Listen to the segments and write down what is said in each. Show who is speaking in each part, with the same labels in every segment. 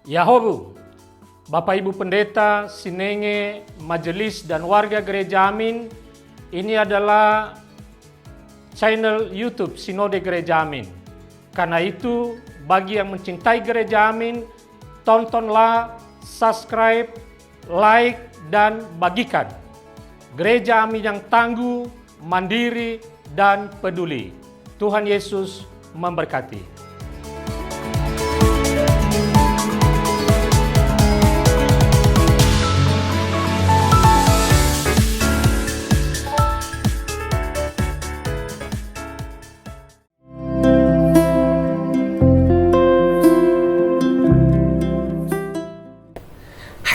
Speaker 1: Yahobu, Bapak Ibu Pendeta, Sinenge, Majelis dan warga Gereja Amin, ini adalah channel YouTube Sinode Gereja Amin. Karena itu, bagi yang mencintai Gereja Amin, tontonlah, subscribe, like, dan bagikan. Gereja Amin yang tangguh, mandiri, dan peduli. Tuhan Yesus memberkati.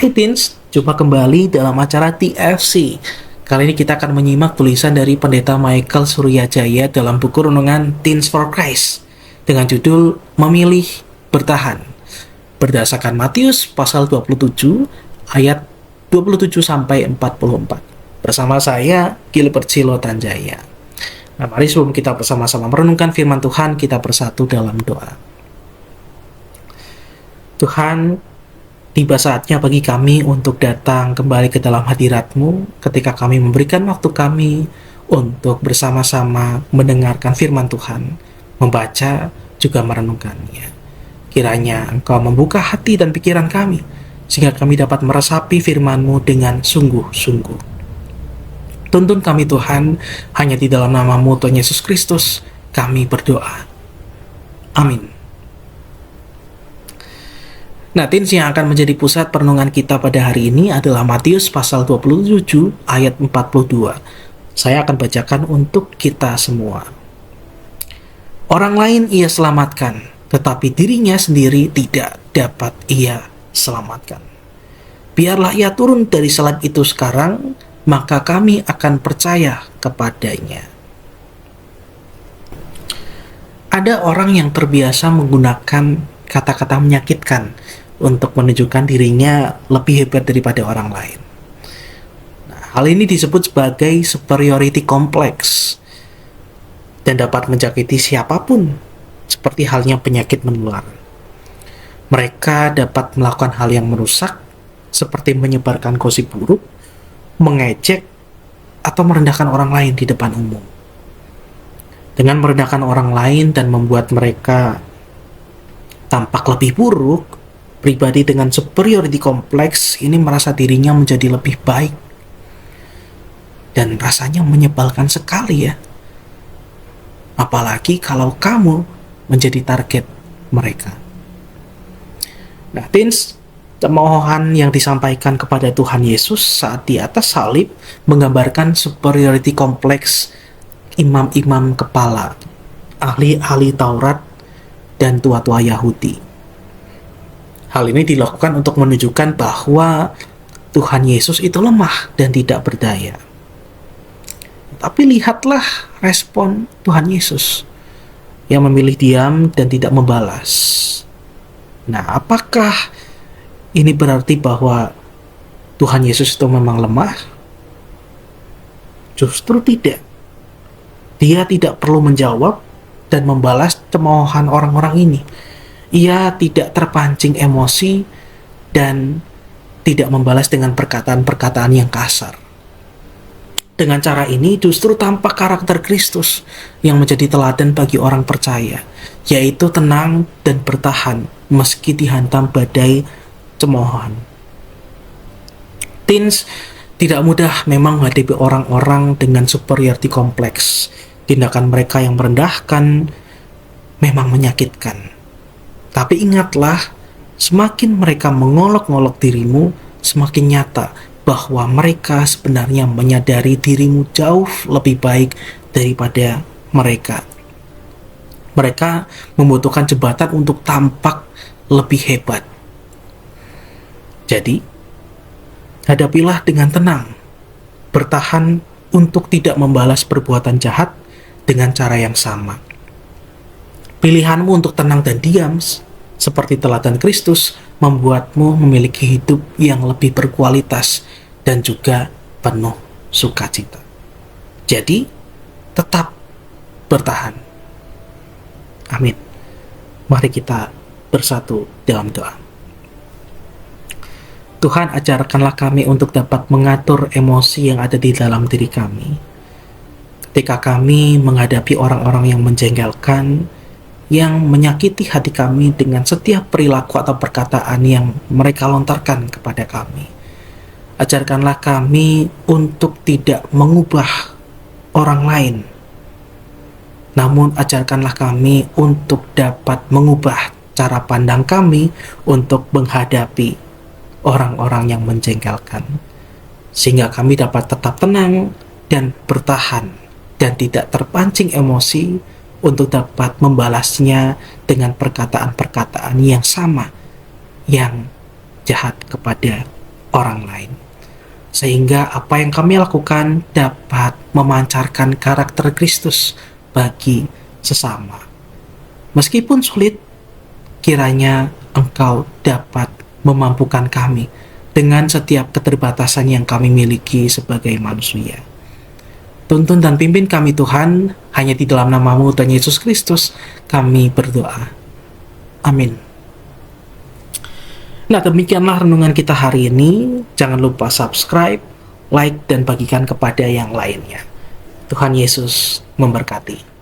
Speaker 2: Hai Teens, jumpa kembali dalam acara TFC. Kali ini kita akan menyimak tulisan dari Pendeta Michael Suryajaya dalam buku renungan Teens for Christ dengan judul Memilih Bertahan, berdasarkan Matius pasal 27 ayat 27-44. Bersama saya, Gilbert Silotanjaya. Nah, mari sebelum kita bersama-sama merenungkan firman Tuhan, kita bersatu dalam doa. Tuhan, tiba saatnya bagi kami untuk datang kembali ke dalam hadirat-Mu ketika kami memberikan waktu kami untuk bersama-sama mendengarkan firman Tuhan, membaca, juga merenungkannya. Kiranya Engkau membuka hati dan pikiran kami, sehingga kami dapat meresapi firman-Mu dengan sungguh-sungguh. Tuntun kami Tuhan, hanya di dalam nama-Mu Tuhan Yesus Kristus, kami berdoa. Amin. Nah, Teens, yang akan menjadi pusat perenungan kita pada hari ini adalah Matius pasal 27 ayat 42. Saya akan bacakan untuk kita semua. Orang lain ia selamatkan, tetapi dirinya sendiri tidak dapat ia selamatkan. Biarlah ia turun dari salib itu sekarang, maka kami akan percaya kepadanya. Ada orang yang terbiasa menggunakan kata-kata menyakitkan untuk menunjukkan dirinya lebih hebat daripada orang lain. Nah, hal ini disebut sebagai superiority complex dan dapat menjangkiti siapapun, seperti halnya penyakit menular. Mereka dapat melakukan hal yang merusak, seperti menyebarkan gosip buruk, mengejek, atau merendahkan orang lain di depan umum. Dengan merendahkan orang lain dan membuat mereka tampak lebih buruk, pribadi dengan superiority complex ini merasa dirinya menjadi lebih baik. Dan rasanya menyebalkan sekali ya. Apalagi kalau kamu menjadi target mereka. Nah, Teens, cemoohan yang disampaikan kepada Tuhan Yesus saat di atas salib menggambarkan superiority complex imam-imam kepala, ahli-ahli Taurat, dan tua-tua Yahudi. Hal ini dilakukan untuk menunjukkan bahwa Tuhan Yesus itu lemah dan tidak berdaya. Tapi lihatlah respon Tuhan Yesus yang memilih diam dan tidak membalas. Nah, apakah ini berarti bahwa Tuhan Yesus itu memang lemah? Justru tidak. Dia tidak perlu menjawab dan membalas cemoohan orang-orang ini. Ia tidak terpancing emosi dan tidak membalas dengan perkataan-perkataan yang kasar. Dengan cara ini justru tampak karakter Kristus yang menjadi teladan bagi orang percaya, yaitu tenang dan bertahan meski dihantam badai cemoohan. Teens, tidak mudah memang menghadapi orang-orang dengan superiority complex. Tindakan mereka yang merendahkan memang menyakitkan. Tapi ingatlah, semakin mereka mengolok-olok dirimu, semakin nyata bahwa mereka sebenarnya menyadari dirimu jauh lebih baik daripada mereka. Mereka membutuhkan jembatan untuk tampak lebih hebat. Jadi, hadapilah dengan tenang, bertahan untuk tidak membalas perbuatan jahat dengan cara yang sama. Pilihanmu untuk tenang dan diam, seperti teladan Kristus, membuatmu memiliki hidup yang lebih berkualitas dan juga penuh sukacita. Jadi, tetap bertahan. Amin. Mari kita bersatu dalam doa. Tuhan, ajarkanlah kami untuk dapat mengatur emosi yang ada di dalam diri kami. Ketika kami menghadapi orang-orang yang menjengkelkan, yang menyakiti hati kami dengan setiap perilaku atau perkataan yang mereka lontarkan kepada kami. Ajarkanlah kami untuk tidak mengubah orang lain, namun ajarkanlah kami untuk dapat mengubah cara pandang kami untuk menghadapi orang-orang yang menjengkelkan, sehingga kami dapat tetap tenang dan bertahan dan tidak terpancing emosi untuk dapat membalasnya dengan perkataan-perkataan yang sama, yang jahat kepada orang lain. Sehingga apa yang kami lakukan dapat memancarkan karakter Kristus bagi sesama. Meskipun sulit, kiranya Engkau dapat memampukan kami dengan setiap keterbatasan yang kami miliki sebagai manusia. Tuntun dan pimpin kami Tuhan, hanya di dalam nama-Mu Tuhan Yesus Kristus kami berdoa. Amin. Nah, demikianlah renungan kita hari ini. Jangan lupa subscribe, like, dan bagikan kepada yang lainnya. Tuhan Yesus memberkati.